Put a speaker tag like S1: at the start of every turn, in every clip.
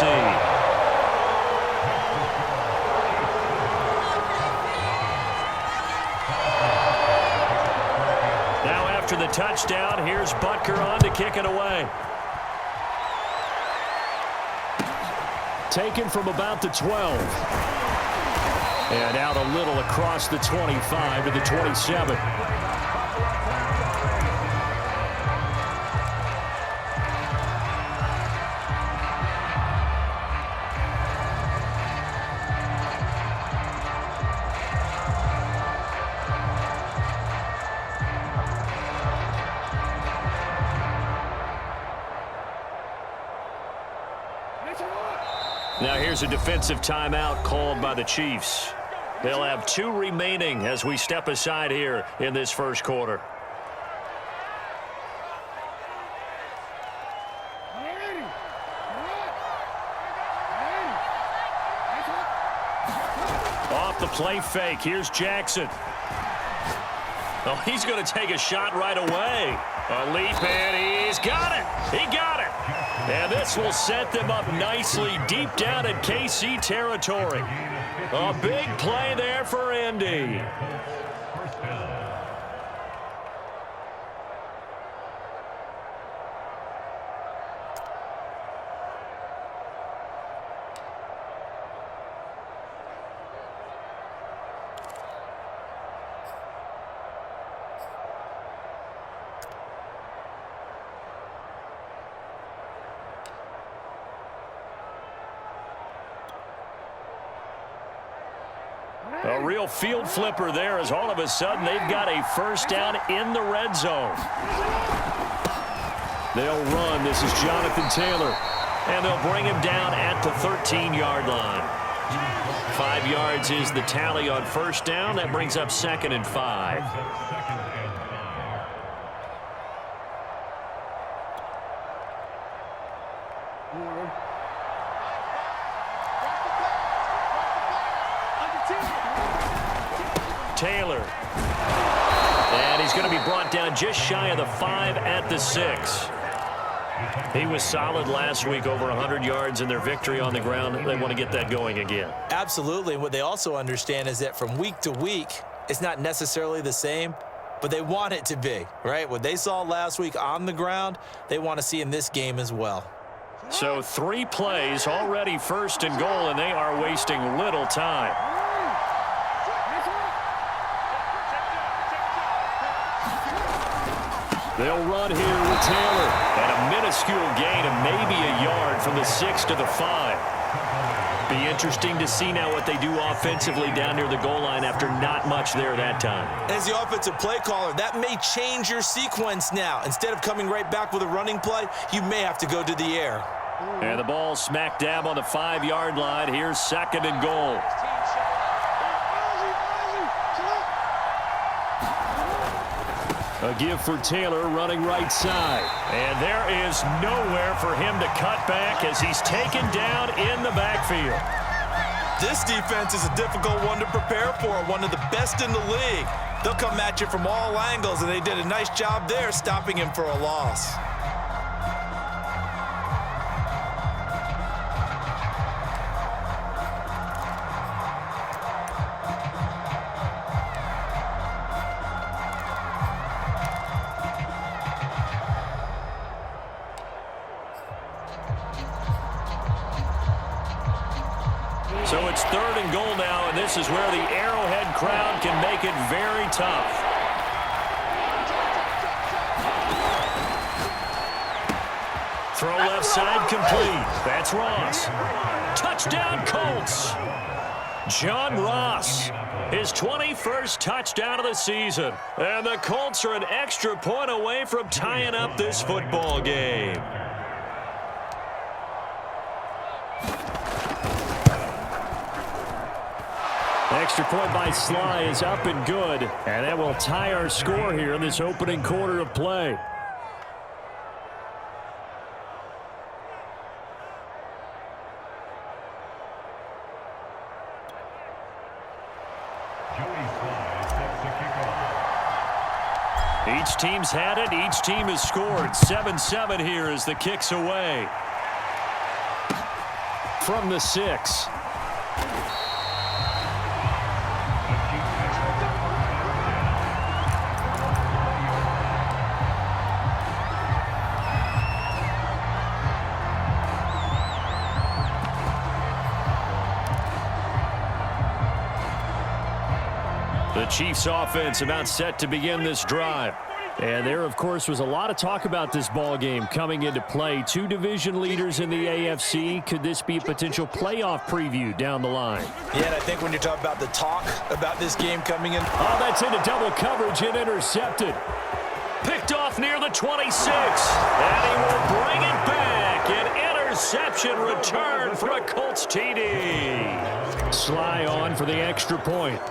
S1: seed. Now after the touchdown, here's Butker on to kick it away. Taken from about the 12. And out a little across the 25 to the 27. Now here's a defensive timeout called by the Chiefs. They'll have 2 remaining as we step aside here in this first quarter. Off the play fake, here's Jackson. Oh, he's going to take a shot right away. A leap, and he's got it. He got it. And this will set them up nicely deep down in KC territory. A big play there for Indy. A real field flipper there as all of a sudden they've got a first down in the red zone. They'll run. This is Jonathan Taylor. And they'll bring him down at the 13-yard line. 5 yards is the tally on first down. That brings up 2nd and 5. Taylor. And he's going to be brought down just shy of the 5 at the 6. He was solid last week, over 100 yards in their victory on the ground. They want to get that going again.
S2: Absolutely. What they also understand is that from week to week, it's not necessarily the same, but they want it to be, right? What they saw last week on the ground, they want to see in this game as well.
S1: So 3 plays, already 1st and goal, and they are wasting little time. They'll run here with Taylor. And a minuscule gain of maybe a yard from the 6 to the 5. Be interesting to see now what they do offensively down near the goal line after not much there that time.
S2: As the offensive play caller, that may change your sequence now. Instead of coming right back with a running play, you may have to go to the air.
S1: And the ball smack dab on the 5-yard line. Here's 2nd and goal. A give for Taylor running right side. And there is nowhere for him to cut back as he's taken down in the backfield.
S2: This defense is a difficult one to prepare for, one of the best in the league. They'll come at you from all angles, and they did a nice job there stopping him for a loss.
S1: So it's 3rd and goal now, and this is where the Arrowhead crowd can make it very tough. Throw left side complete. That's Ross. Touchdown Colts. John Ross, his 21st touchdown of the season. And the Colts are an extra point away from tying up this football game. Extra point by Sly is up and good. And that will tie our score here in this opening quarter of play. Each team's had it. Each team has scored. 7-7 here as the kick's away. from the 6. The Chiefs offense about set to begin this drive. And there, of course, was a lot of talk about this ball game coming into play. Two division leaders in the AFC. Could this be a potential playoff preview down the line?
S2: Yeah, and I think when you're talking about the talk about this game coming in.
S1: Oh, that's into double coverage and intercepted. Picked off near the 26. And he will bring it back. An interception return for a Colts TD. Sly on for the extra point.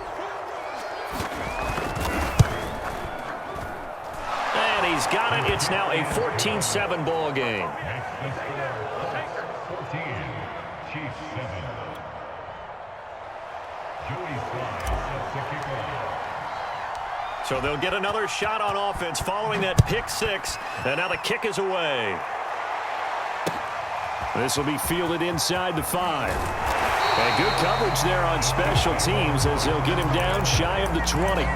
S1: He's got it. It's now a 14-7 ball game. So they'll get another shot on offense following that pick 6. And now the kick is away. This will be fielded inside the 5. And good coverage there on special teams as they'll get him down shy of the 20.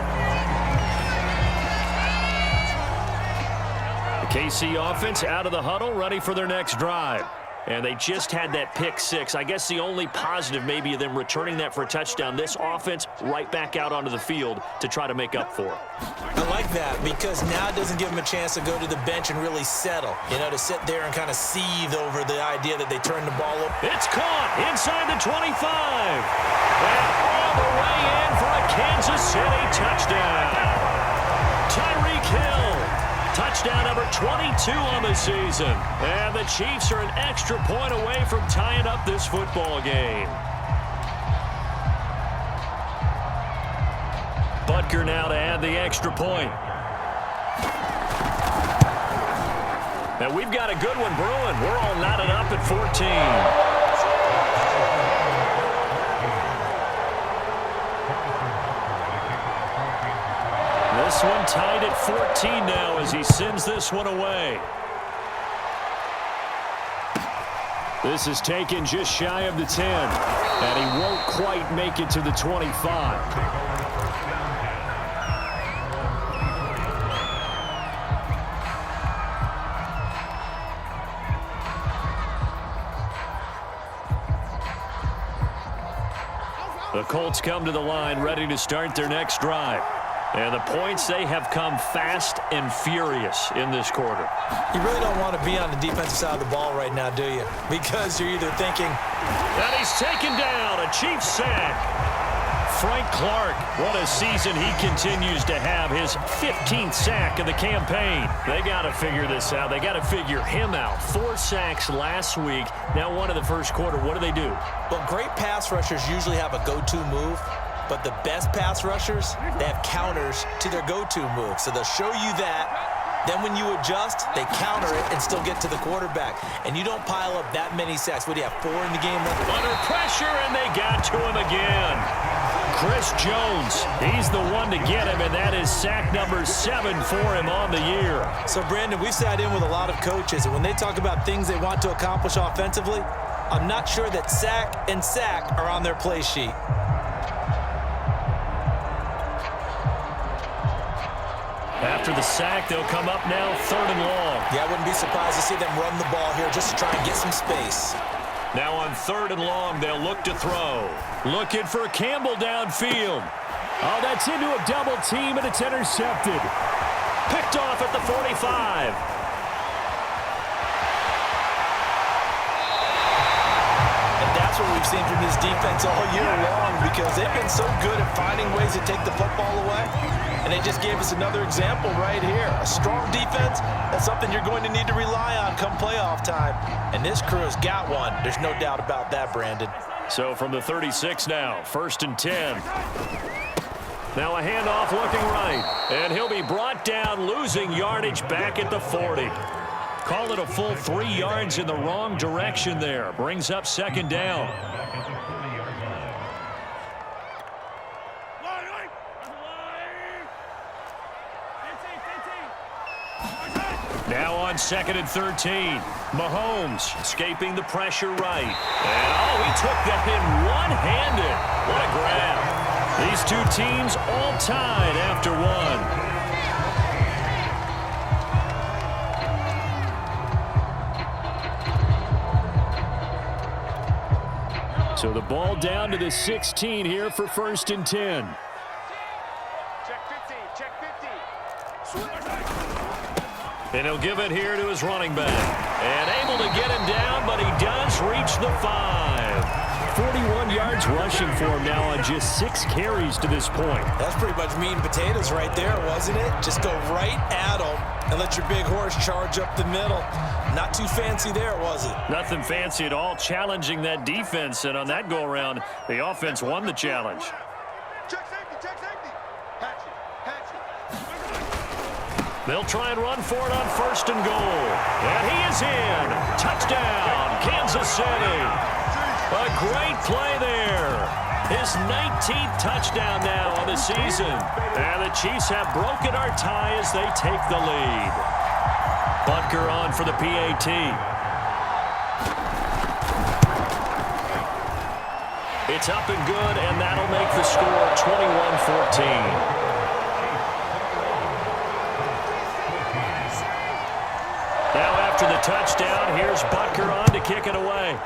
S1: KC offense out of the huddle, ready for their next drive. And they just had that pick 6. I guess the only positive maybe of them returning that for a touchdown. This offense right back out onto the field to try to make up for it.
S2: I like that because now it doesn't give them a chance to go to the bench and really settle. You know, to sit there and kind of seethe over the idea that they turned the ball over.
S1: It's caught inside the 25. And all the way in for a Kansas City touchdown. Tyreek Hill. Touchdown number 22 on the season. And the Chiefs are an extra point away from tying up this football game. Butker now to add the extra point. And we've got a good one brewing. We're all knotted up at 14. This one tied at 14 now as he sends this one away. This is taken just shy of the 10. And he won't quite make it to the 25. The Colts come to the line ready to start their next drive. And the points, they have come fast and furious in this quarter.
S2: You really don't want to be on the defensive side of the ball right now, do you? Because you're either thinking...
S1: And he's taken down, a Chiefs sack. Frank Clark, what a season he continues to have, his 15th sack of the campaign. They got to figure this out. They got to figure him out. 4 sacks last week, now 1 in the first quarter. What do?
S2: Well, great pass rushers usually have a go-to move. But the best pass rushers, they have counters to their go-to move. So they'll show you that. Then when you adjust, they counter it and still get to the quarterback. And you don't pile up that many sacks. What do you have, 4 in the game?
S1: Under pressure, and they got to him again. Chris Jones, he's the one to get him, and that is sack number 7 for him on the year.
S2: So, Brandon, we've sat in with a lot of coaches, and when they talk about things they want to accomplish offensively, I'm not sure that sack and sack are on their play sheet.
S1: After the sack, they'll come up now 3rd and long.
S2: Yeah, I wouldn't be surprised to see them run the ball here just to try and get some space.
S1: Now on 3rd and long, they'll look to throw. Looking for Campbell downfield. Oh, that's into a double team, and it's intercepted. Picked off at the 45.
S2: That's what we've seen from this defense all year long because they've been so good at finding ways to take the football away. And they just gave us another example right here. A strong defense, that's something you're going to need to rely on come playoff time. And this crew has got one. There's no doubt about that, Brandon.
S1: So from the 36 now, 1st and 10. Now a handoff looking right. And he'll be brought down, losing yardage back at the 40. Call it a full 3 yards in the wrong direction there. Brings up 2nd down. Now on on 2nd and 13. Mahomes escaping the pressure right. And, oh, he took that in one-handed. What a grab. These two teams all tied after one. So the ball down to the 16 here for 1st and 10. And he'll give it here to his running back. And able to get him down, but he does reach the 5. 41 yards rushing for him now on just 6 carries to this point.
S2: That's pretty much meat and potatoes right there, wasn't it? Just go right at him and let your big horse charge up the middle. Not too fancy there, was it?
S1: Nothing fancy at all, challenging that defense. And on that go-around, the offense won the challenge.
S3: Check safety, check safety. Hatch it.
S1: They'll try and run for it on 1st and goal. And he is in. Touchdown, Kansas City. A great play there. His 19th touchdown now on the season. And the Chiefs have broken our tie as they take the lead. Butker on for the PAT. It's up and good, and that'll make the score 21-14. Now after the touchdown, here's Butker on to kick it away.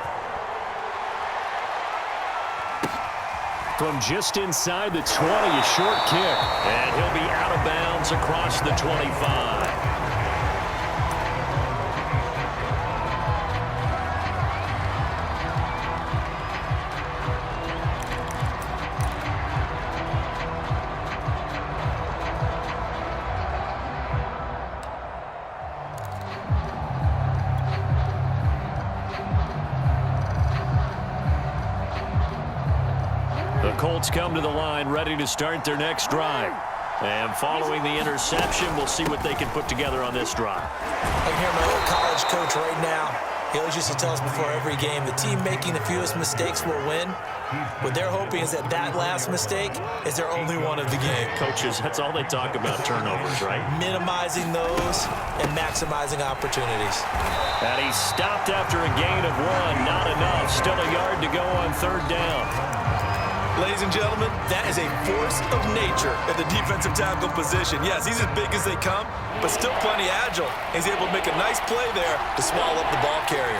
S1: From just inside the 20, a short kick. And he'll be out of bounds across the 25. The Colts come to the line ready to start their next drive. And following the interception, we'll see what they can put together on this drive.
S2: I can hear my old college coach right now. He always used to tell us before every game, the team making the fewest mistakes will win. What they're hoping is that last mistake is their only one of the game.
S1: Coaches, that's all they talk about, turnovers, right?
S2: Minimizing those and maximizing opportunities.
S1: And he stopped after a gain of 1. Not enough. Still a yard to go on 3rd down.
S2: Ladies and gentlemen, that is a force of nature at the defensive tackle position. Yes, he's as big as they come, but still plenty agile. He's able to make a nice play there to swallow up the ball carrier.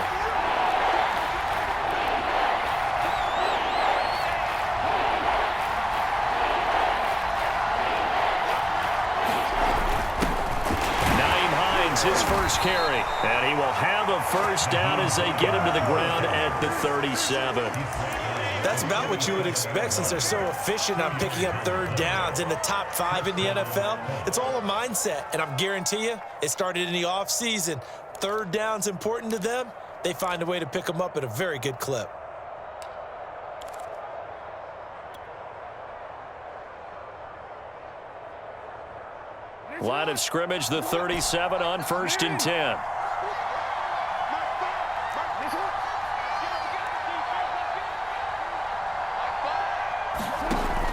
S1: His first carry, and he will have a 1st down as they get him to the ground at the 37.
S2: That's about what you would expect since they're so efficient on picking up 3rd downs in the top 5 in the NFL. It's all a mindset, and I guarantee you it started in the offseason. 3rd down's important to them. They find a way to pick them up at a very good clip.
S1: Line of scrimmage, the 37 on 1st and 10.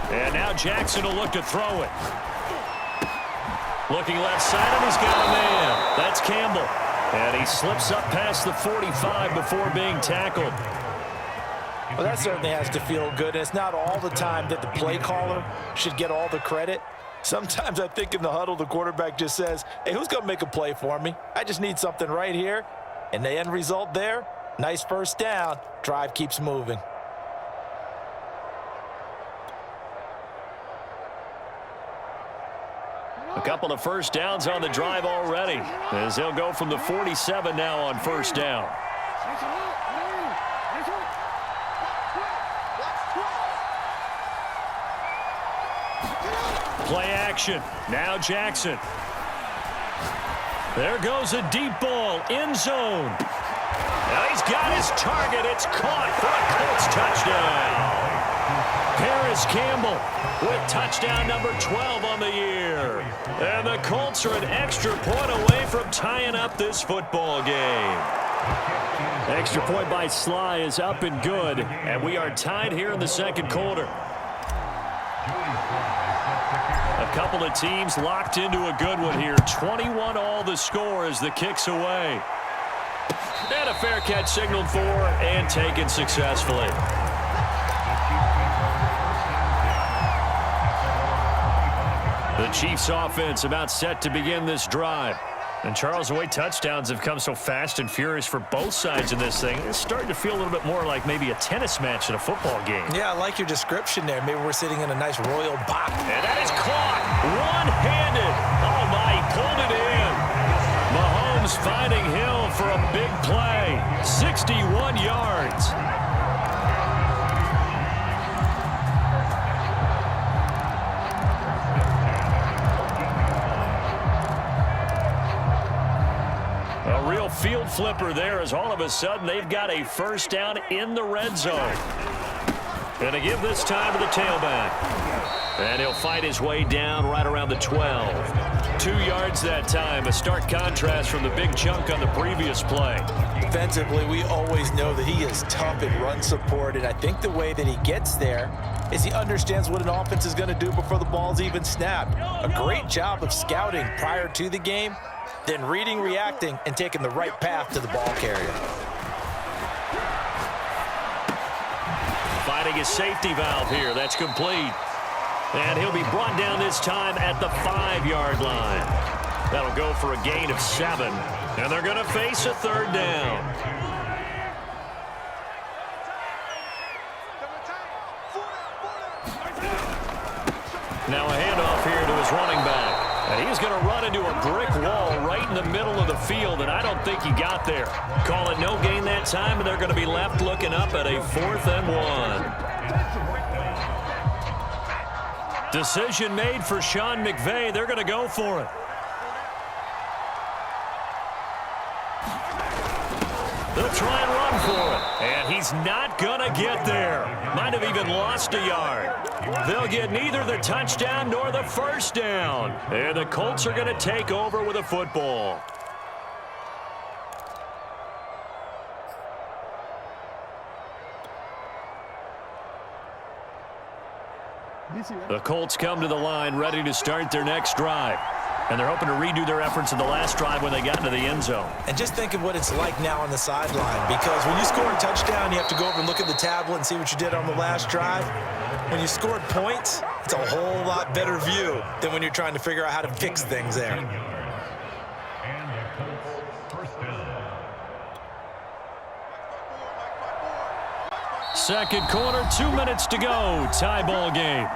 S1: And now Jackson will look to throw it. Looking left side, and he's got a man. That's Campbell. And he slips up past the 45 before being tackled.
S2: Well, that certainly has to feel good. And it's not all the time that the play caller should get all the credit. Sometimes I think in the huddle, the quarterback just says, hey, who's going to make a play for me? I just need something right here. And the end result there, nice 1st down. Drive keeps moving.
S1: A couple of 1st downs on the drive already, as they'll go from the 47 now on 1st down. Play action. Now Jackson. There goes a deep ball. End zone. Now he's got his target. It's caught for a Colts touchdown. Paris Campbell with touchdown number 12 on the year. And the Colts are an extra point away from tying up this football game. Extra point by Sly is up and good. And we are tied here in the 2nd quarter. A couple of teams locked into a good one here. 21 all the score as the kick's away. And a fair catch signaled for and taken successfully. The Chiefs offense about set to begin this drive. And Charles, the way touchdowns have come so fast and furious for both sides in this thing, it's starting to feel a little bit more like maybe a tennis match in a football game.
S2: Yeah, I like your description there. Maybe we're sitting in a nice royal box.
S1: And that is caught one-handed. Oh, my, he pulled it in. Mahomes finding Hill for a big play. 61 yards. A real field flipper there as all of a sudden they've got a first down in the red zone. Going to give this time to the tailback. And he'll fight his way down right around the 12. 2 yards that time. A stark contrast from the big chunk on the previous play.
S2: Defensively, we always know that he is tough in run support, and I think the way that he gets there is he understands what an offense is going to do before the ball's even snapped. A great job of scouting prior to the game, then reading, reacting, and taking the right path to the ball carrier.
S1: Finding his safety valve here. That's complete. And he'll be brought down this time at the 5-yard line. That'll go for a gain of 7. And they're going to face a third down. Now a handoff here to his running back. And he's going to run into a brick wall right in the middle of the field, and I don't think he got there. Call it no gain that time, and they're going to be left looking up at a 4th and 1. Decision made for Sean McVay. They're going to go for it. They'll try and run for it. And he's not going to get there. Might have even lost a yard. They'll get neither the touchdown nor the first down. And the Colts are going to take over with a football. The Colts come to the line ready to start their next drive. And they're hoping to redo their efforts in the last drive when they got into the end zone.
S2: And just think of what it's like now on the sideline, because when you score a touchdown, you have to go over and look at the tablet and see what you did on the last drive. When you scored points, it's a whole lot better view than when you're trying to figure out how to fix things there.
S1: Second quarter, 2 minutes to go. Tie ball game.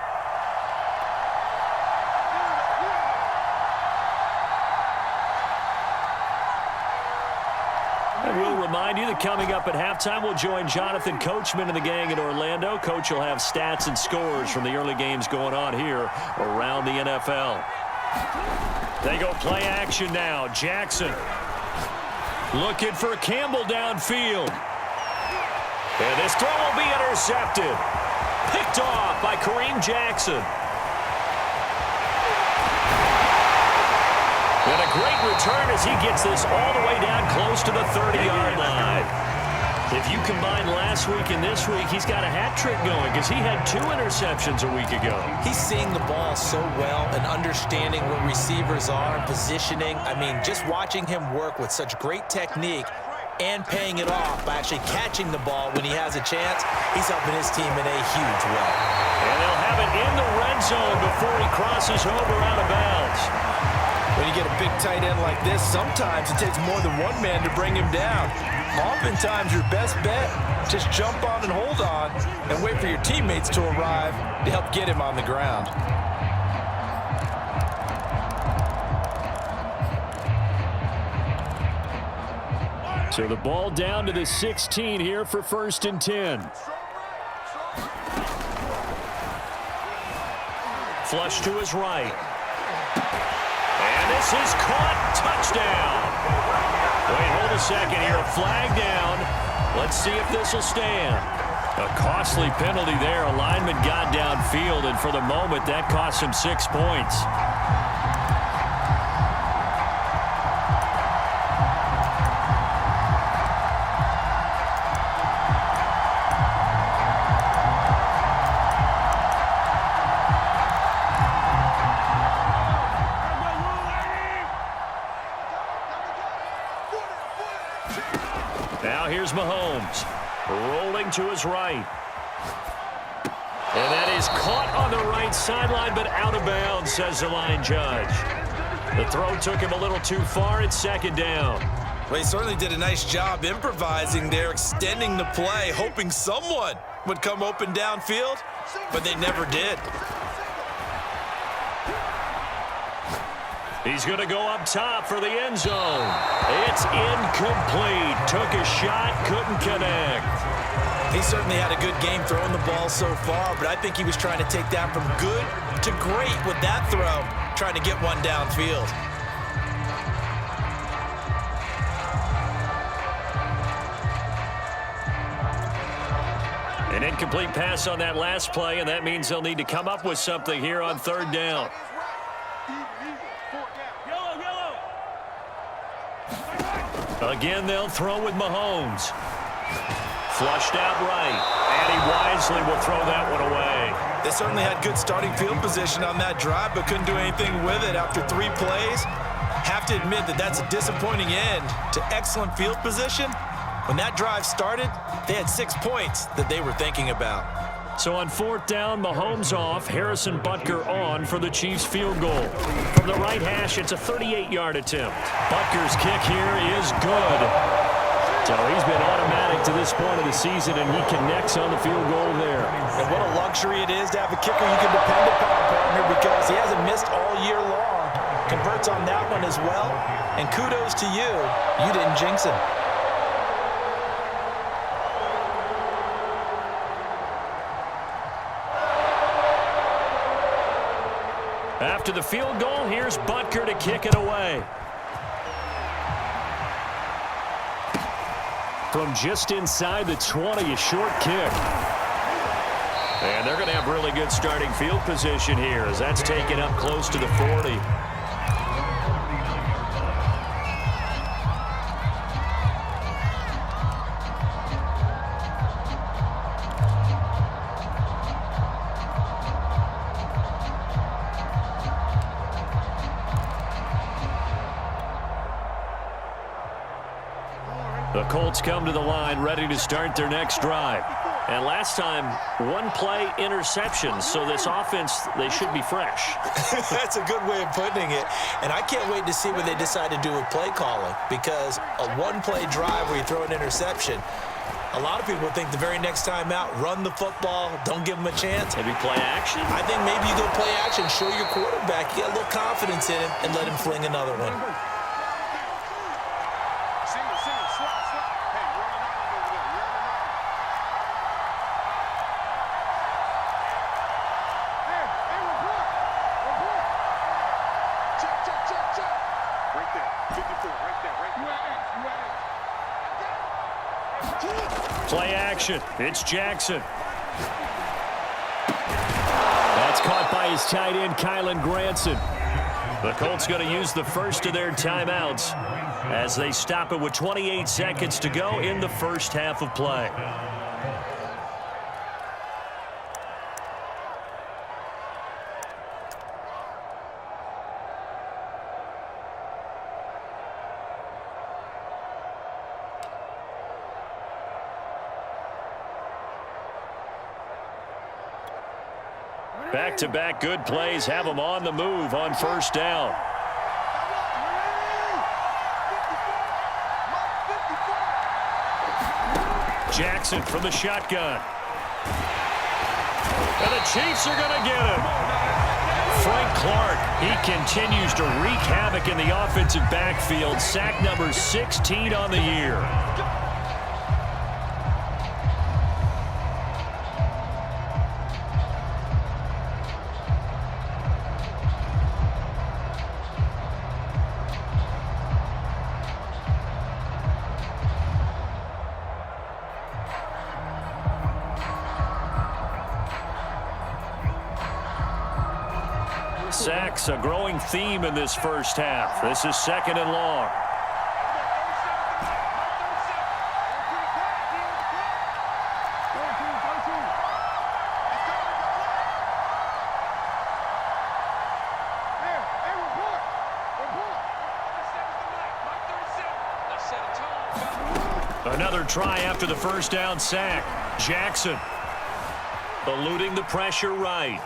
S1: We'll remind you that coming up at halftime, we'll join Jonathan Coachman and the gang in Orlando. Coach will have stats and scores from the early games going on here around the NFL. They go play action now. Jackson looking for Campbell downfield. And this throw will be intercepted. Picked off by Kareem Jackson. And a great return as he gets this all the way down close to the 30-yard line. If you combine last week and this week, he's got a hat trick going because he had 2 interceptions a week ago.
S2: He's seeing the ball so well and understanding what receivers are and positioning. I mean, just watching him work with such great technique and paying it off by actually catching the ball when he has a chance, he's helping his team in a huge way.
S1: And they'll have it in the red zone before he crosses over out of bounds.
S2: When you get a big tight end like this, sometimes it takes more than one man to bring him down. Oftentimes, your best bet, just jump on and hold on and wait for your teammates to arrive to help get him on the ground.
S1: So the ball down to the 16 here for 1st and 10. Flush to his right. And this is caught. Touchdown. Wait, hold a second here. A flag down. Let's see if this will stand. A costly penalty there. A lineman got downfield, and for the moment, that cost him 6 points. Rolling to his right. And that is caught on the right sideline, but out of bounds, says the line judge. The throw took him a little too far. It's second down.
S2: Well, he certainly did a nice job improvising there, extending the play, hoping someone would come open downfield, but they never did.
S1: He's going to go up top for the end zone. It's incomplete. Took a shot, couldn't connect.
S2: He certainly had a good game throwing the ball so far, but I think he was trying to take that from good to great with that throw, trying to get one downfield.
S1: An incomplete pass on that last play, and that means they'll need to come up with something here on third down. Again, they'll throw with Mahomes. Flushed out right, and he wisely will throw that one away.
S2: They certainly had good starting field position on that drive, but couldn't do anything with it after 3 plays. Have to admit that that's a disappointing end to excellent field position. When that drive started, they had 6 points that they were thinking about.
S1: So on fourth down, Mahomes off, Harrison Butker on for the Chiefs field goal. From the right hash, it's a 38-yard attempt. Butker's kick here is good. So he's been automatic to this point of the season, and he connects on the field goal there.
S2: And what a luxury it is to have a kicker you can depend upon, partner, because he hasn't missed all year long. Converts on that one as well, and kudos to you. You didn't jinx him.
S1: After the field goal, here's Butker to kick it away. From just inside the 20, a short kick. And they're going to have really good starting field position here as that's taken up close to the 40. The Colts come to the line ready to start their next drive. And last time, 1 play interception, so this offense, they should be fresh.
S2: That's a good way of putting it. And I can't wait to see what they decide to do with play calling, because a 1-play drive where you throw an interception, a lot of people think the very next time out, run the football, don't give them a chance.
S1: Maybe play action?
S2: I think maybe you go play action, show your quarterback, you got a little confidence in him, and let him fling another one.
S1: Play action. It's Jackson. That's caught by his tight end, Kylen Granson. The Colts going to use the first of their timeouts as they stop it with 28 seconds to go in the first half of play. Back-to-back good plays have them on the move on first down. Jackson from the shotgun. And the Chiefs are going to get him. Frank Clark, he continues to wreak havoc in the offensive backfield. Sack number 16 on the year. Sacks, a growing theme in this first half. This is second and long. Another try after the first down sack. Jackson eluding the pressure right.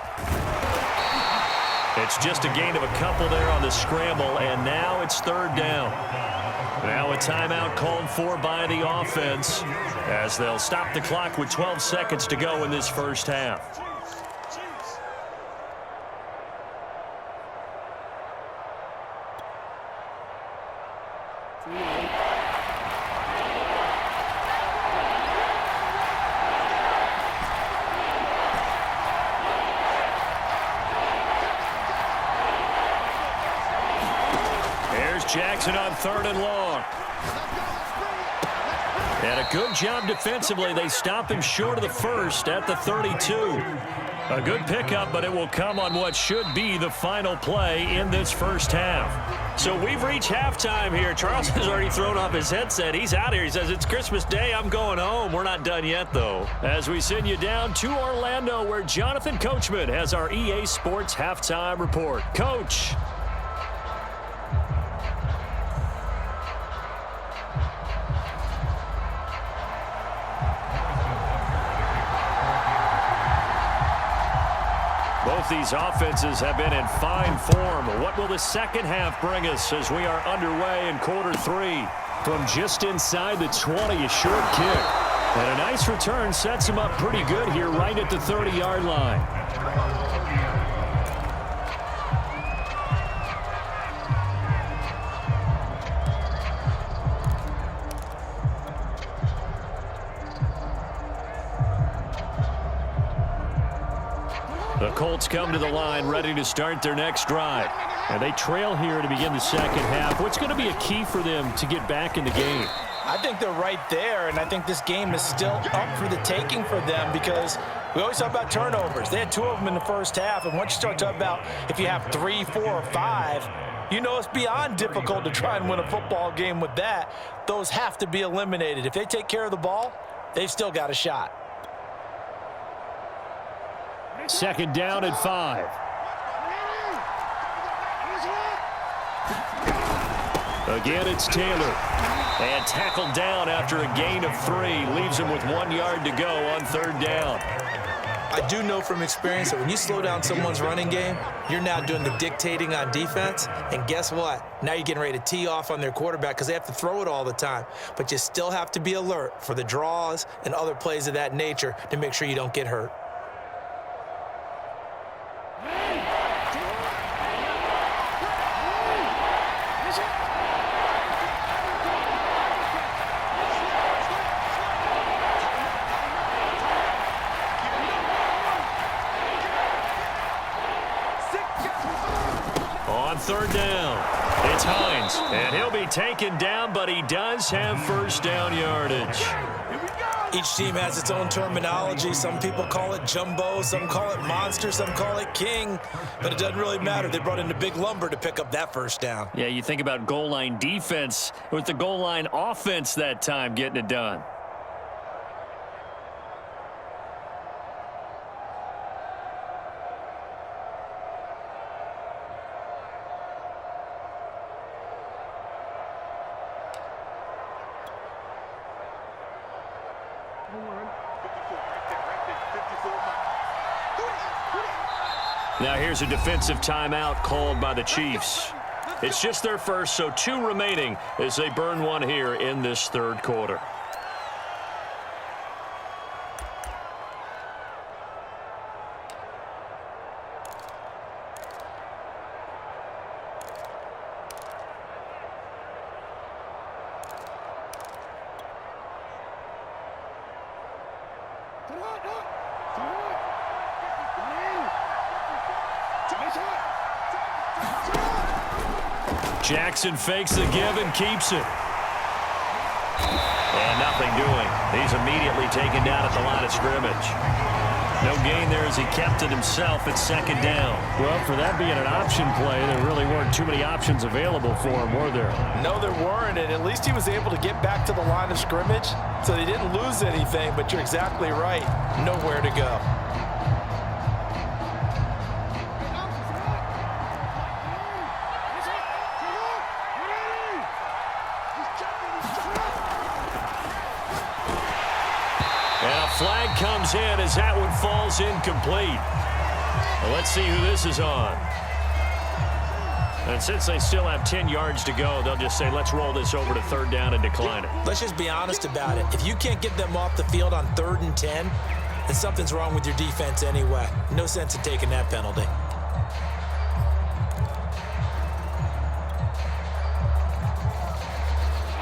S1: It's just a gain of a couple there on the scramble, and now it's third down. Now a timeout called for by the offense as they'll stop the clock with 12 seconds to go in this first half. Jackson on third and long. And a good job defensively. They stop him short of the first at the 32. A good pickup, but it will come on what should be the final play in this first half. So we've reached halftime here. Charles has already thrown off his headset. He's out here. He says, it's Christmas Day. I'm going home. We're not done yet, though. As we send you down to Orlando, where Jonathan Coachman has our EA Sports halftime report. Coach. Both these offenses have been in fine form. What will the second half bring us as we are underway in quarter three? From just inside the 20, a short kick. And a nice return sets him up pretty good here right at the 30-yard line. The Colts come to the line ready to start their next drive. And they trail here to begin the second half. What's going to be a key for them to get back in the game?
S2: I think they're right there, and I think this game is still up for the taking for them because we always talk about turnovers. They had 2 of them in the first half, and once you start talking about if you have 3, 4, or 5, you know it's beyond difficult to try and win a football game with that. Those have to be eliminated. If they take care of the ball, they've still got a shot.
S1: Second down at 5. Again, it's Taylor. And tackled down after a gain of 3. Leaves him with 1 yard to go on third down.
S4: I do know from experience that when you slow down someone's running game, you're now doing the dictating on defense. And guess what? Now you're getting ready to tee off on their quarterback because they have to throw it all the time. But you still have to be alert for the draws and other plays of that nature to make sure you don't get hurt.
S1: Third down. It's Hines, and he'll be taken down, but he does have first down yardage.
S4: Each team has its own terminology. Some people call it jumbo, some call it monster, some call it king, but it doesn't really matter. They brought in the big lumber to pick up that first down.
S1: Yeah, you think about goal line defense with the goal line offense that time getting it done. Now here's a defensive timeout called by the Chiefs. It's just their first, so 2 remaining as they burn 1 here in this third quarter. Jackson fakes the give and keeps it. And nothing doing. He's immediately taken down at the line of scrimmage. No gain there as he kept it himself at second down. Well, for that being an option play, there really weren't too many options available for him, were there?
S2: No, there weren't, and at least he was able to get back to the line of scrimmage, so they didn't lose anything, but you're exactly right. Nowhere to go.
S1: A flag comes in as that one falls incomplete. Well, let's see who this is on. And since they still have 10 yards to go, they'll just say, let's roll this over to third down and decline it.
S4: Let's just be honest about it. If you can't get them off the field on 3rd and 10, then something's wrong with your defense anyway. No sense in taking that penalty.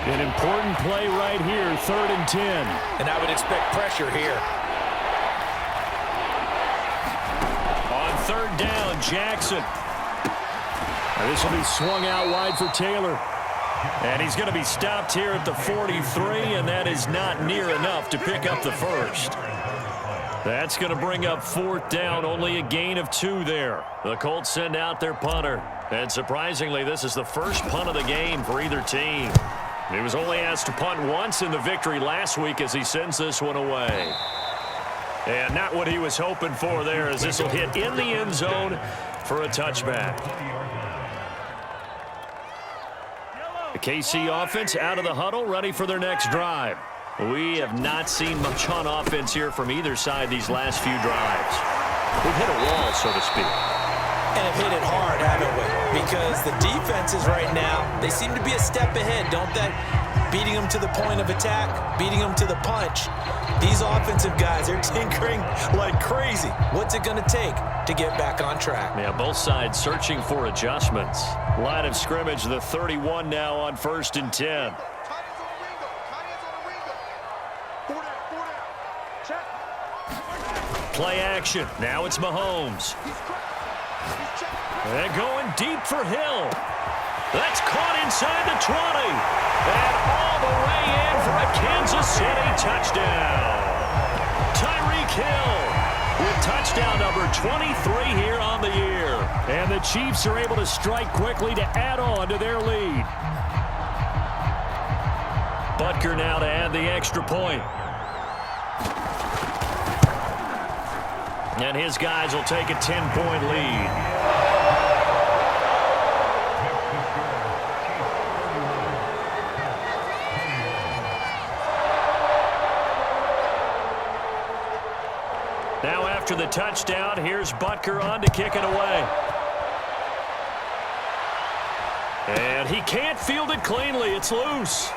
S1: An important play right here, 3rd and 10.
S4: And I would expect pressure here.
S1: On 3rd down, Jackson. Now this will be swung out wide for Taylor. And he's going to be stopped here at the 43, and that is not near enough to pick up the first. That's going to bring up 4th down, only a gain of 2 there. The Colts send out their punter. And surprisingly, this is the first punt of the game for either team. He was only asked to punt once in the victory last week as he sends this one away. And not what he was hoping for there, as this will hit in the end zone for a touchback. The KC offense out of the huddle, ready for their next drive. We have not seen much on offense here from either side these last few drives. We've hit a wall, so to speak.
S4: And have hit it hard, haven't we? Because the defenses right now, they seem to be a step ahead, don't they? Beating them to the point of attack, beating them to the punch. These offensive guys are tinkering like crazy. What's it going to take to get back on track?
S1: Yeah, both sides searching for adjustments. Line of scrimmage, the 31 now on 1st and 10. Play action. Now it's Mahomes. They're going deep for Hill. That's caught inside the 20. And all the way in for a Kansas City touchdown. Tyreek Hill with touchdown number 23 here on the year. And the Chiefs are able to strike quickly to add on to their lead. Butker now to add the extra point. And his guys will take a 10-point lead. Now after the touchdown, here's Butker on to kick it away. And he can't field it cleanly. It's loose.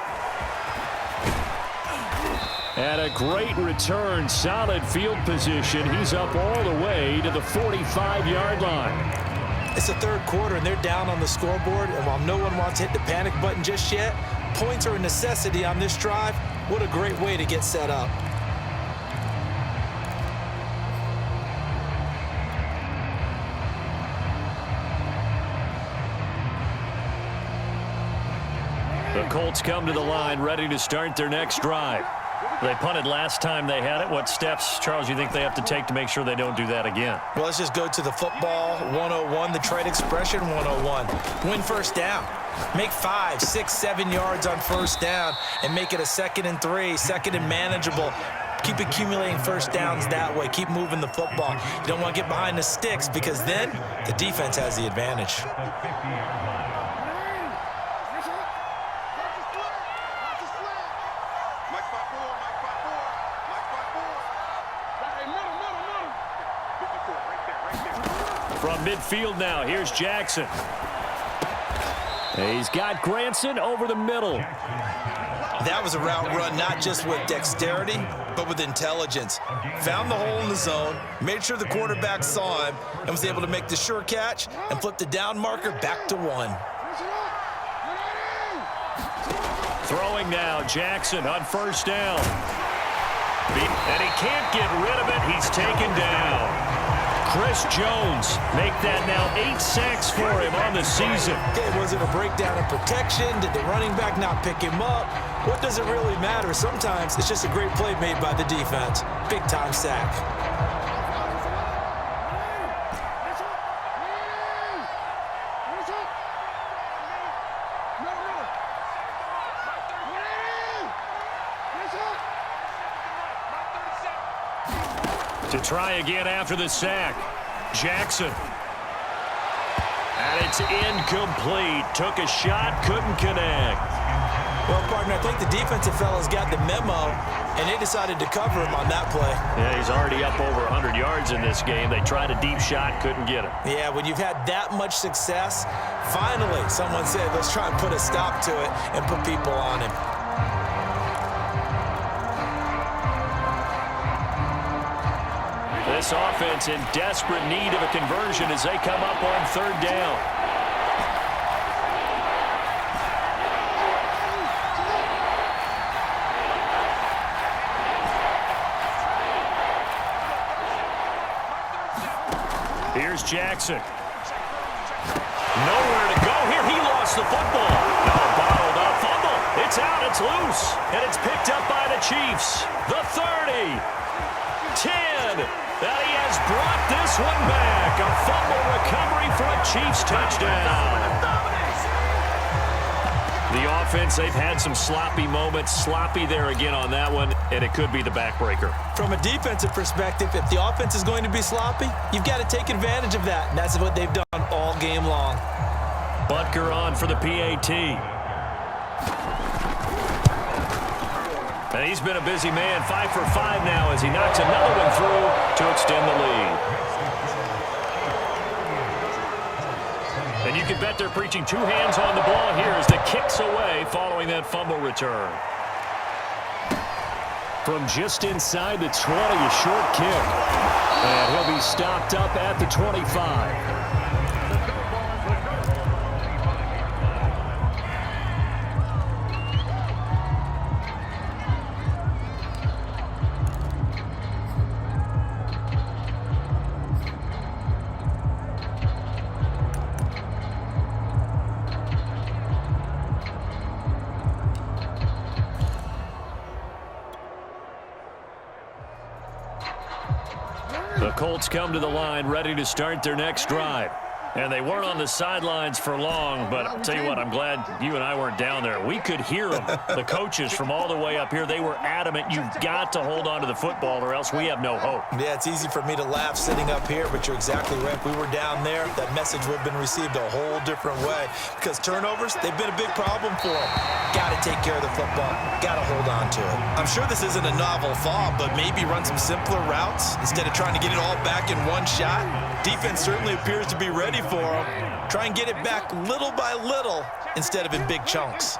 S1: And a great return, solid field position. He's up all the way to the 45-yard line.
S4: It's the 3rd quarter, and they're down on the scoreboard. And while no one wants to hit the panic button just yet, points are a necessity on this drive. What a great way to get set up.
S1: The Colts come to the line, ready to start their next drive. They punted last time they had it. What steps, Charles, you think they have to take to make sure they don't do that again?
S4: Well, let's just go to the football 101, the trade expression 101. Win 1st down. Make 5, 6, 7 yards on 1st down and make it a 2nd and 3, 2nd and manageable. Keep accumulating 1st downs that way. Keep moving the football. You don't want to get behind the sticks because then the defense has the advantage.
S1: From midfield now, here's Jackson. He's got Granson over the middle.
S4: That was a route run not just with dexterity, but with intelligence. Found the hole in the zone, made sure the quarterback saw him, and was able to make the sure catch and flip the down marker back to 1.
S1: Throwing now, Jackson on 1st down. And he can't get rid of it. He's taken down. Chris Jones make that now 8 sacks for him on the season.
S4: Okay, was it a breakdown in protection? Did the running back not pick him up? What does it really matter? Sometimes it's just a great play made by the defense. Big-time sack.
S1: To try again after the sack. Jackson. And it's incomplete. Took a shot, couldn't connect.
S4: Well, partner, I think the defensive fellas got the memo, and they decided to cover him on that play.
S1: Yeah, he's already up over 100 yards in this game. They tried a deep shot, couldn't get it.
S4: Yeah, when you've had that much success, finally someone said, let's try and put a stop to it and put people on him.
S1: This offense in desperate need of a conversion as they come up on third down. Here's Jackson. Nowhere to go here. He lost the football. No, bottled up fumble. It's out. It's loose. And it's picked up by the Chiefs. The 30. 10. That he has brought this one back. A fumble recovery for a Chiefs touchdown. The offense, they've had some sloppy moments. Sloppy there again on that one, and it could be the backbreaker.
S4: From a defensive perspective, if the offense is going to be sloppy, you've got to take advantage of that, and that's what they've done all game long.
S1: Butker on for the PAT. And he's been a busy man, 5 for 5 now as he knocks another one through to extend the lead. And you can bet they're preaching two hands on the ball here as the kick's away following that fumble return. From just inside the 20, a short kick. And he'll be stopped up at the 25. The Colts come to the line ready to start their next drive. And they weren't on the sidelines for long, but I'll tell you what, I'm glad you and I weren't down there. We could hear them, the coaches from all the way up here. They were adamant, you've got to hold on to the football or else we have no hope.
S4: Yeah, it's easy for me to laugh sitting up here, but you're exactly right. If we were down there, that message would have been received a whole different way because turnovers, they've been a big problem for them. Got to take care of the football. Got to hold on to it. I'm sure this isn't a novel thought, but maybe run some simpler routes instead of trying to get it all back in one shot. Defense certainly appears to be ready for them. Try and get it back little by little instead of in big chunks.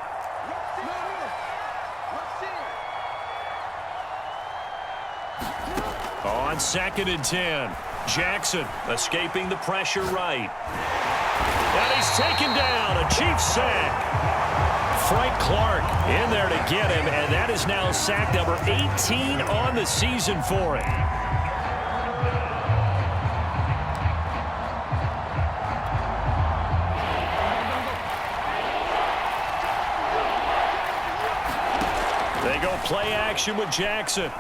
S1: On 2nd and 10, Jackson escaping the pressure right. And he's taken down, a Chiefs sack. Frank Clark in there to get him, and that is now sack number 18 on the season for him. They go play action with Jackson.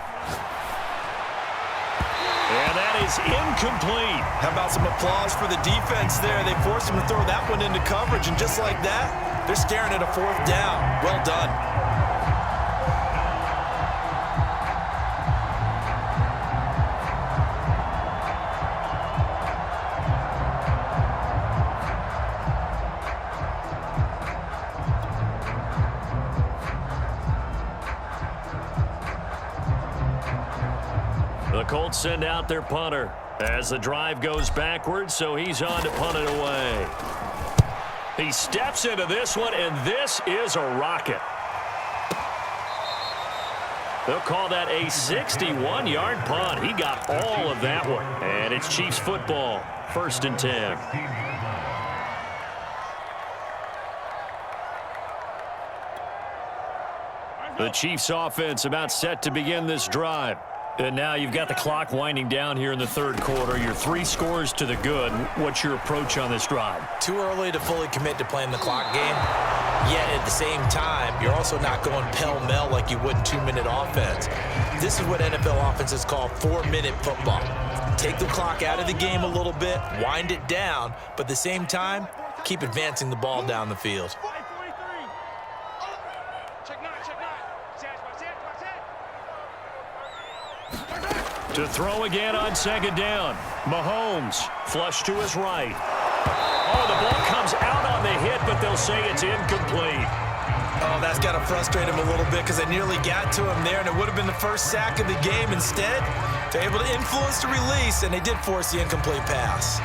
S1: And that is incomplete.
S4: How about some applause for the defense there? They forced him to throw that one into coverage, and just like that, they're staring at a 4th down. Well done.
S1: The Colts send out their punter as the drive goes backwards, so he's on to punt it away. He steps into this one, and this is a rocket. They'll call that a 61-yard punt. He got all of that one, and it's Chiefs football, 1st and 10. The Chiefs offense about set to begin this drive. And now you've got the clock winding down here in the 3rd quarter. You're 3 scores to the good. What's your approach on this drive?
S4: Too early to fully commit to playing the clock game. Yet at the same time, you're also not going pell-mell like you would in 2-minute offense. This is what NFL offenses call 4-minute football. Take the clock out of the game a little bit, wind it down, but at the same time, keep advancing the ball down the field.
S1: To throw again on 2nd down. Mahomes, flush to his right. Oh, the ball comes out on the hit, but they'll say it's incomplete.
S2: Oh, that's got to frustrate him a little bit because they nearly got to him there, and it would have been the first sack of the game. Instead, they're able to influence the release, and they did force the incomplete pass.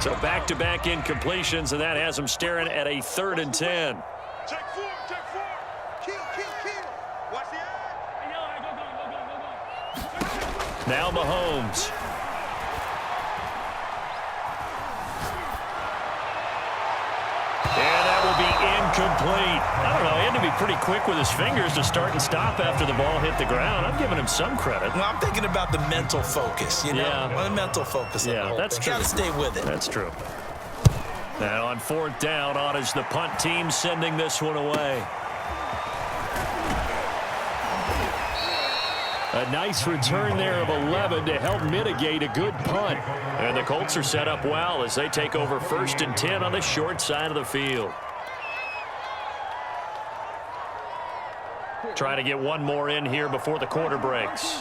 S1: So back-to-back incompletions, and that has them staring at a 3rd and 10.
S3: Check 4, check 4. Kill. Watch the eye.
S1: Now Mahomes. And that will be incomplete. I don't know, he had to be pretty quick with his fingers to start and stop after the ball hit the ground. I'm giving him some credit.
S2: Well, I'm thinking about the mental focus, you know?
S1: Yeah.
S2: The mental focus.
S1: Yeah, that's true.
S2: Got to stay with it.
S1: That's true. Now on 4th down, on is the punt team sending this one away. A nice return there of 11 to help mitigate a good punt. And the Colts are set up well as they take over 1st and 10 on the short side of the field. Trying to get one more in here before the quarter breaks.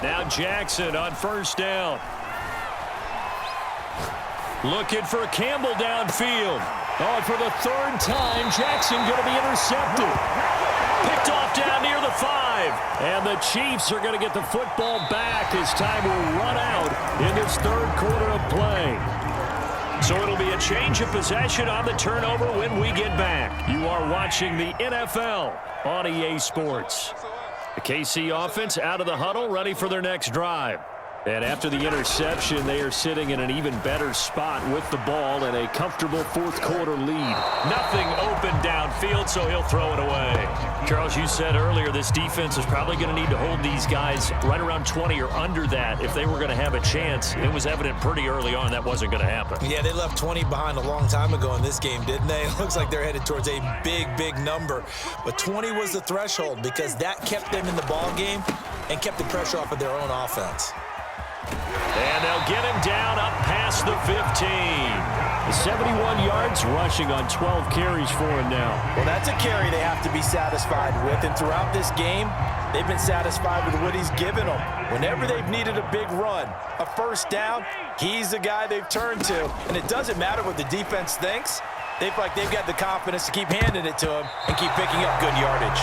S1: Now Jackson on 1st down. Looking for Campbell downfield. Oh, for the 3rd time, Jackson going to be intercepted. Picked off down near the 5. And the Chiefs are going to get the football back as time will run out in this 3rd quarter of play. So it'll be a change of possession on the turnover when we get back. You are watching the NFL on EA Sports. The KC offense out of the huddle, ready for their next drive. And after the interception, they are sitting in an even better spot with the ball and a comfortable 4th quarter lead. Nothing open downfield, so he'll throw it away. Charles, you said earlier this defense is probably going to need to hold these guys right around 20 or under that if they were going to have a chance. It was evident pretty early on that wasn't going to happen.
S2: Yeah, they left 20 behind a long time ago in this game, didn't they? It looks like they're headed towards a big number. But 20 was the threshold because that kept them in the ball game and kept the pressure off of their own offense.
S1: And they'll get him down up past the 15. 71 yards rushing on 12 carries for him now.
S2: Well, that's a carry they have to be satisfied with. And throughout this game, they've been satisfied with what he's given them. Whenever they've needed a big run, a 1st down, he's the guy they've turned to. And it doesn't matter what the defense thinks. They feel like they've got the confidence to keep handing it to him and keep picking up good yardage.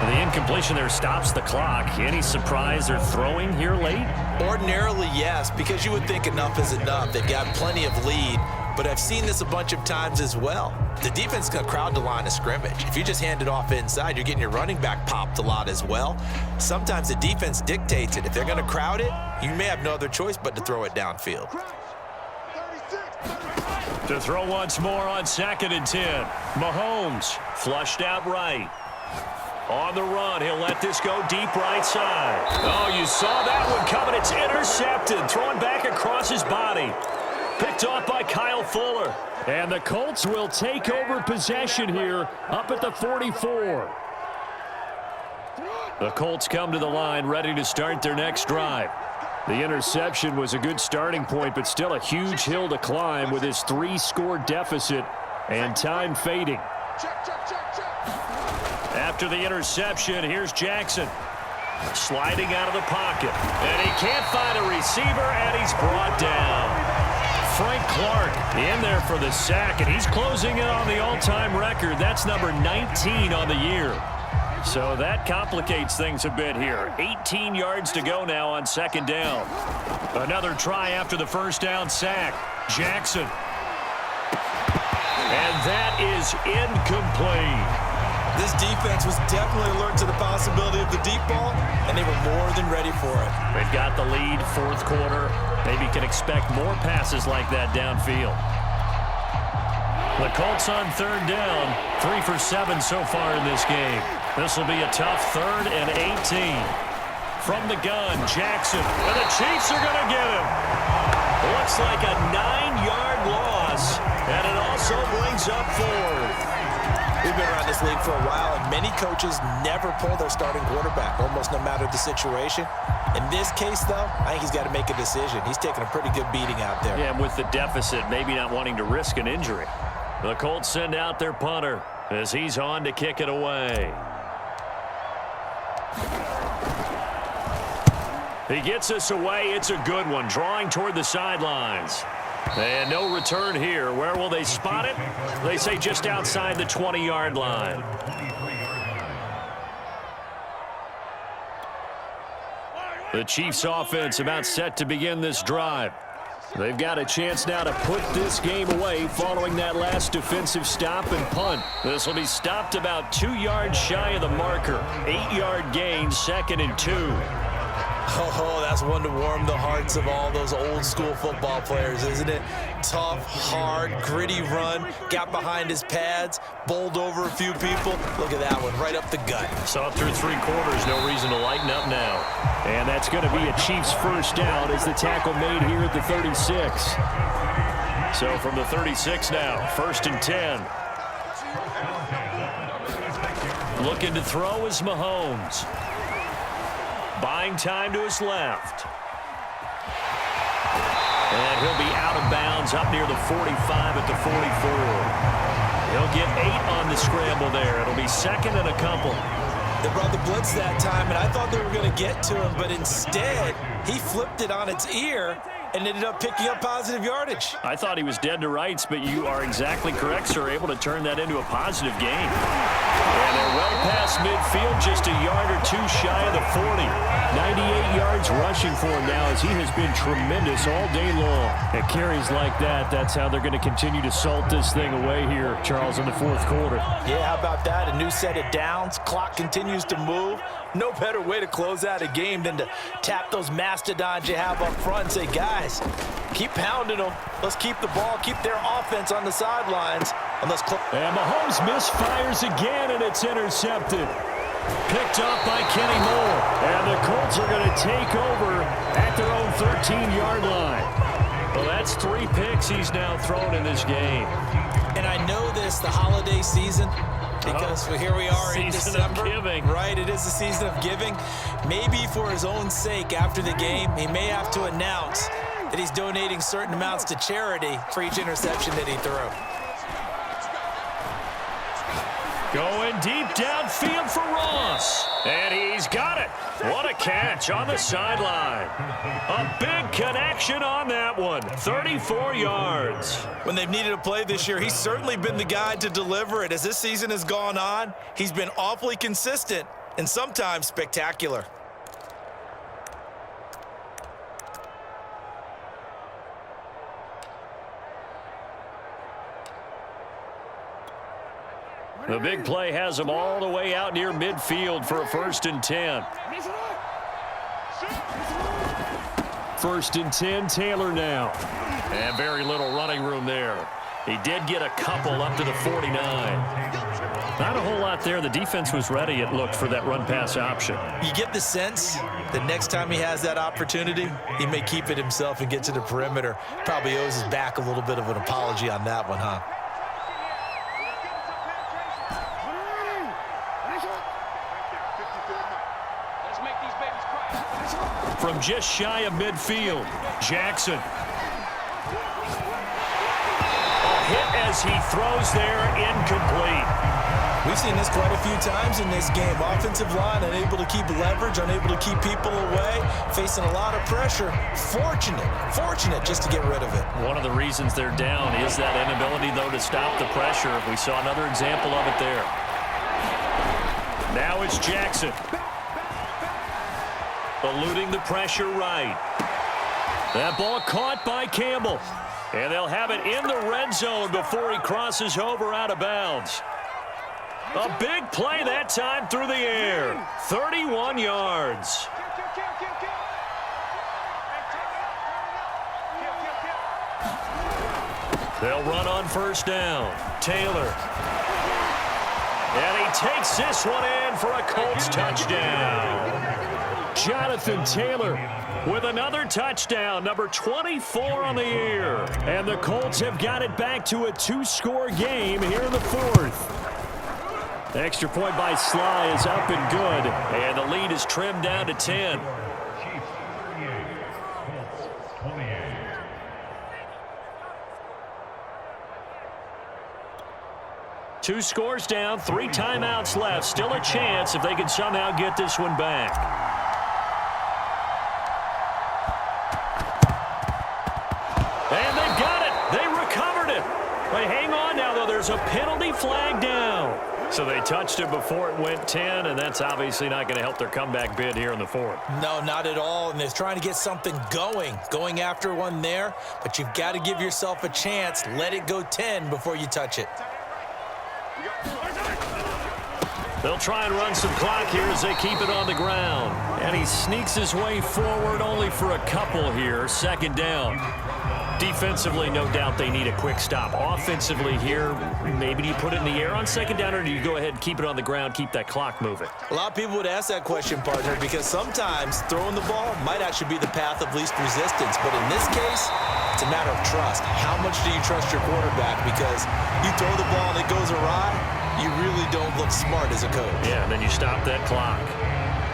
S1: The incompletion there stops the clock. Any surprise they're throwing here late?
S2: Ordinarily, yes, because you would think enough is enough. They've got plenty of lead, but I've seen this a bunch of times as well. The defense is going to crowd the line of scrimmage. If you just hand it off inside, you're getting your running back popped a lot as well. Sometimes the defense dictates it. If they're going to crowd it, you may have no other choice but to throw it downfield.
S1: To throw once more on 2nd and 10. Mahomes flushed out right. On the run, he'll let this go deep right side. Oh, you saw that one coming. It's intercepted. Thrown back across his body. Picked off by Kyle Fuller. And the Colts will take over possession here up at the 44. The Colts come to the line ready to start their next drive. The interception was a good starting point, but still a huge hill to climb with his 3-score deficit and time fading. After the interception, here's Jackson. Sliding out of the pocket. And he can't find a receiver, and he's brought down. Frank Clark in there for the sack, and he's closing in on the all-time record. That's number 19 on the year. So that complicates things a bit here. 18 yards to go now on 2nd down. Another try after the 1st down sack. Jackson. And that is incomplete.
S2: This defense was definitely alert to the possibility of the deep ball, and they were more than ready for it.
S1: They've got the lead, 4th quarter. Maybe can expect more passes like that downfield. The Colts on 3rd down, 3 for 7 so far in this game. This will be a tough 3rd and 18. From the gun, Jackson, and the Chiefs are going to get him. Looks like a 9-yard loss, and it also brings up 4th.
S2: We've been around this league for a while, and many coaches never pull their starting quarterback, almost no matter the situation. In this case, though, I think he's got to make a decision. He's taking a pretty good beating out there.
S1: Yeah, and with the deficit, maybe not wanting to risk an injury. The Colts send out their punter as he's on to kick it away. He gets us away. It's a good one, drawing toward the sidelines. And no return here. Where will they spot it? They say just outside the 20-yard line. The Chiefs offense about set to begin this drive. They've got a chance now to put this game away following that last defensive stop and punt. This will be stopped about 2 yards shy of the marker. 8-yard gain, 2nd and 2.
S4: Oh, that's one to warm the hearts of all those old school football players, isn't it? Tough, hard, gritty run, got behind his pads, bowled over a few people. Look at that one, right up the gut.
S1: Saw it through 3 quarters, no reason to lighten up now. And that's going to be a Chiefs first down as the tackle made here at the 36. So from the 36 now, 1st and 10. Looking to throw is Mahomes. Buying time to his left. And he'll be out of bounds up near the 45 at the 44. He'll get 8 on the scramble there. It'll be 2nd and a couple.
S4: They brought the blitz that time, and I thought they were going to get to him, but instead, he flipped it on its ear and ended up picking up positive yardage.
S1: I thought he was dead to rights, but you are exactly correct, sir. Able to turn that into a positive gain. And they're well past midfield, just a yard or 2 shy of the 40. 98 yards rushing for him now as he has been tremendous all day long. At carries like that, that's how they're going to continue to salt this thing away here, Charles, in the 4th quarter.
S4: Yeah, how about that? A new set of downs. Clock continues to move. No better way to close out a game than to tap those mastodons you have up front and say, guys, keep pounding them. Let's keep the ball, keep their offense on the sidelines. And
S1: Mahomes misfires again, and it's intercepted. Picked up by Kenny Moore. And the Colts are going to take over at their own 13-yard line. Well, that's 3 picks he's now thrown in this game.
S4: And I know this, the holiday season, because here we are in December.
S1: Season of giving.
S4: Right, it is the season of giving. Maybe for his own sake after the game, he may have to announce that he's donating certain amounts to charity for each interception that he threw.
S1: Going deep downfield for Ross. And he's got it. What a catch on the sideline. A big connection on that one. 34 yards.
S4: When they've needed a play this year, he's certainly been the guy to deliver it. As this season has gone on, he's been awfully consistent and sometimes spectacular.
S1: The big play has him all the way out near midfield for a 1st and 10. 1st and 10, Taylor now. And very little running room there. He did get a couple up to the 49. Not a whole lot there. The defense was ready, it looked, for that run-pass option.
S4: You get the sense that next time he has that opportunity, he may keep it himself and get to the perimeter. Probably owes his back a little bit of an apology on that one, huh?
S1: From just shy of midfield, Jackson. A hit as he throws there, incomplete.
S4: We've seen this quite a few times in this game. Offensive line unable to keep leverage, unable to keep people away, facing a lot of pressure. Fortunate just to get rid of it.
S1: One of the reasons they're down is that inability, though, to stop the pressure. We saw another example of it there. Now it's Jackson. Eluding the pressure right. That ball caught by Campbell. And they'll have it in the red zone before he crosses over out of bounds. A big play that time through the air. 31 yards. They'll run on 1st down. Taylor. And he takes this one in for a Colts touchdown. Jonathan Taylor with another touchdown, number 24 on the year. And the Colts have got it back to a 2-score game here in the 4th. The extra point by Sly is up and good, and the lead is trimmed down to 10. Two scores down, 3 timeouts left. Still a chance if they can somehow get this one back. And they've got there's a penalty flag down. So they touched it before it went 10, and that's obviously not going to help their comeback bid here in the fourth.
S4: No, not at all, and they're trying to get something going after one there, but you've got to give yourself a chance. Let it go 10 before you touch it.
S1: They'll try and run some clock here as they keep it on the ground. And he sneaks his way forward only for a couple here. Second down. Defensively, no doubt they need a quick stop. Offensively here, maybe do you put it in the air on second down, or do you go ahead and keep it on the ground, keep that clock moving?
S4: A lot of people would ask that question, partner, because sometimes throwing the ball might actually be the path of least resistance. But in this case, it's a matter of trust. How much do you trust your quarterback? Because you throw the ball and it goes awry, you really don't look smart as a coach.
S1: Yeah, and then you stop that clock.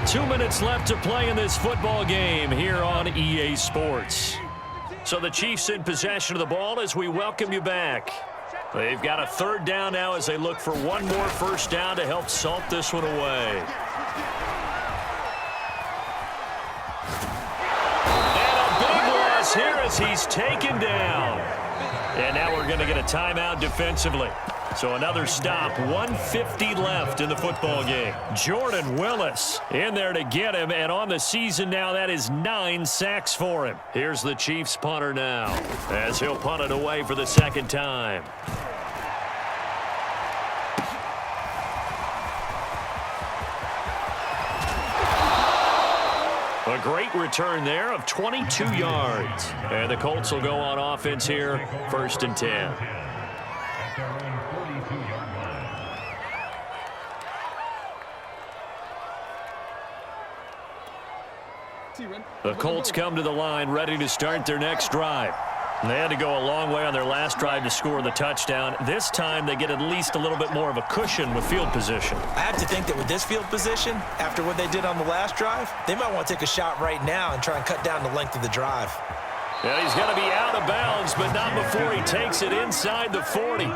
S1: 2 minutes left to play in this football game here on EA Sports. So the Chiefs in possession of the ball as we welcome you back. They've got a third down now as they look for one more first down to help salt this one away. And a big loss here as he's taken down. And now we're going to get a timeout defensively. So another stop, 1:50 left in the football game. Jordan Willis in there to get him, and on the season now, that is 9 sacks for him. Here's the Chiefs punter now, as he'll punt it away for the second time. A great return there of 22 yards. And the Colts will go on offense here, 1st and 10. The Colts come to the line ready to start their next drive. They had to go a long way on their last drive to score the touchdown. This time they get at least a little bit more of a cushion with field position.
S4: I have to think that with this field position, after what they did on the last drive, they might want to take a shot right now and try and cut down the length of the drive.
S1: Yeah, he's going to be out of bounds, but not before he takes it inside the 40.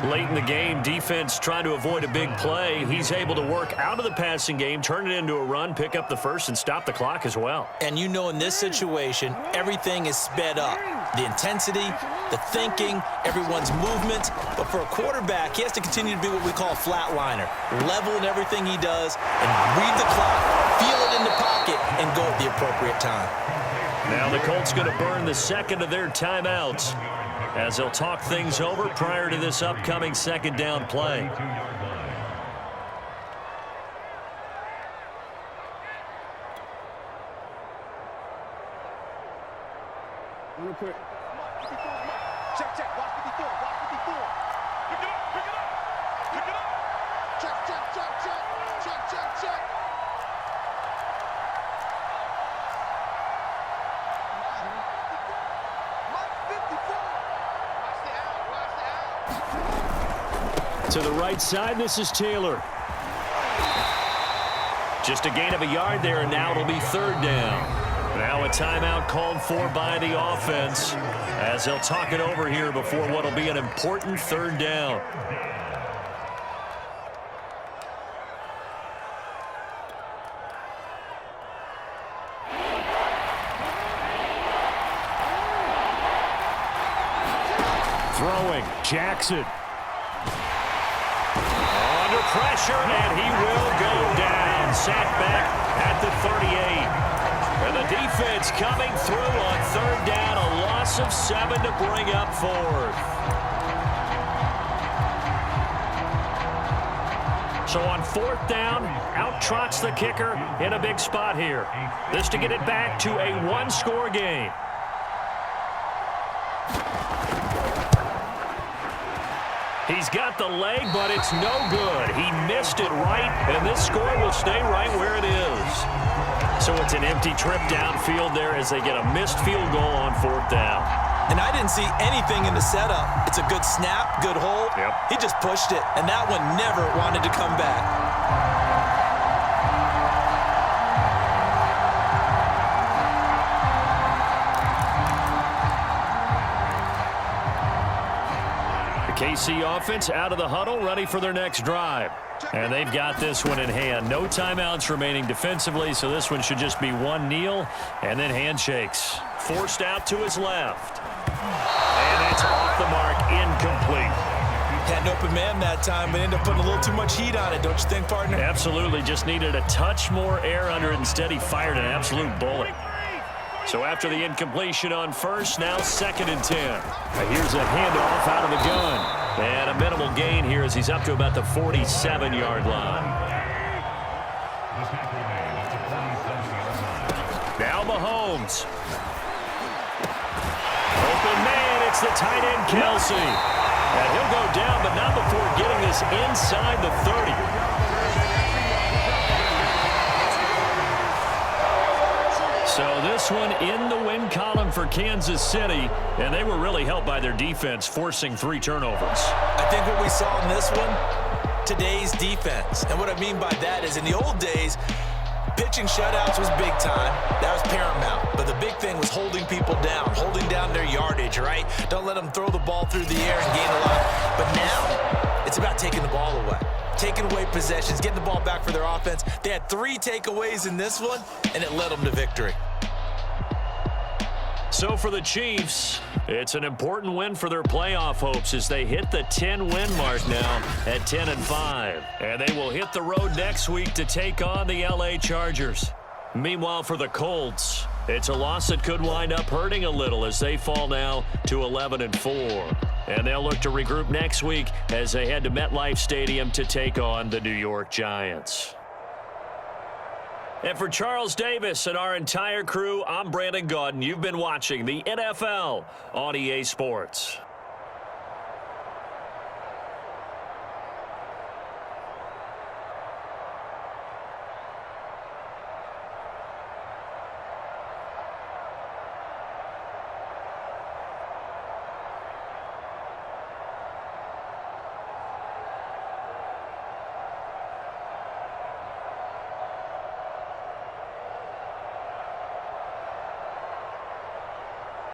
S1: Late in the game, defense trying to avoid a big play. He's able to work out of the passing game, turn it into a run, pick up the first, and stop the clock as well.
S4: And you know in this situation, everything is sped up. The intensity, the thinking, everyone's movement. But for a quarterback, he has to continue to be what we call a flatliner. Level in everything he does and read the clock, feel it in the pocket, and go at the appropriate time.
S1: Now the Colts going to burn the second of their timeouts as they'll talk things over prior to this upcoming second down play.
S3: Real quick. Check, check. Watch 54. Watch 54. Pick it up. Pick it up. Pick it up. Check, check, check, check. Check, check, check.
S1: To the right side, this is Taylor. Just a gain of a yard there, and now it'll be third down. Now a timeout called for by the offense as they'll talk it over here before what'll be an important third down. Throwing, Jackson. Under pressure, and he will go down. Sacked back at the 38. And the defense coming through on third down. A loss of 7 to bring up fourth. So on fourth down, out trots the kicker in a big spot here. This to get it back to a one-score game. He's got the leg, but it's no good. He missed it right, and this score will stay right where it is. So it's an empty trip downfield there as they get a missed field goal on fourth down.
S4: And I didn't see anything in the setup. It's a good snap, good hold.
S1: Yep.
S4: He just pushed it, and that one never wanted to come back.
S1: KC offense out of the huddle, ready for their next drive. And they've got this one in hand. No timeouts remaining defensively, so this one should just be one kneel and then handshakes. Forced out to his left. And that's off the mark, incomplete.
S2: Had an open man that time, but ended up putting a little too much heat on it, don't you think, partner?
S1: Absolutely. Just needed a touch more air under it. Instead, he fired an absolute bullet. So after the incompletion on first, now 2nd and 10. Here's a handoff out of the gun. And a minimal gain here as he's up to about the 47-yard line. Now Mahomes. Open man, it's the tight end, Kelsey. And he'll go down, but not before getting this inside the 30. So this one in the win column for Kansas City, and they were really helped by their defense, forcing 3 turnovers.
S2: I think what we saw in this one, today's defense. And what I mean by that is in the old days, pitching shutouts was big time. That was paramount. But the big thing was holding people down, holding down their yardage, right? Don't let them throw the ball through the air and gain a lot. But now, it's about taking the ball away. Taking away possessions, getting the ball back for their offense. They had 3 takeaways in this one, and it led them to victory.
S1: So for the Chiefs, it's an important win for their playoff hopes as they hit the 10-win mark now at 10-5. And they will hit the road next week to take on the LA Chargers. Meanwhile, for the Colts, it's a loss that could wind up hurting a little as they fall now to 11-4. And they'll look to regroup next week as they head to MetLife Stadium to take on the New York Giants. And for Charles Davis and our entire crew, I'm Brandon Gaudin. You've been watching the NFL on EA Sports.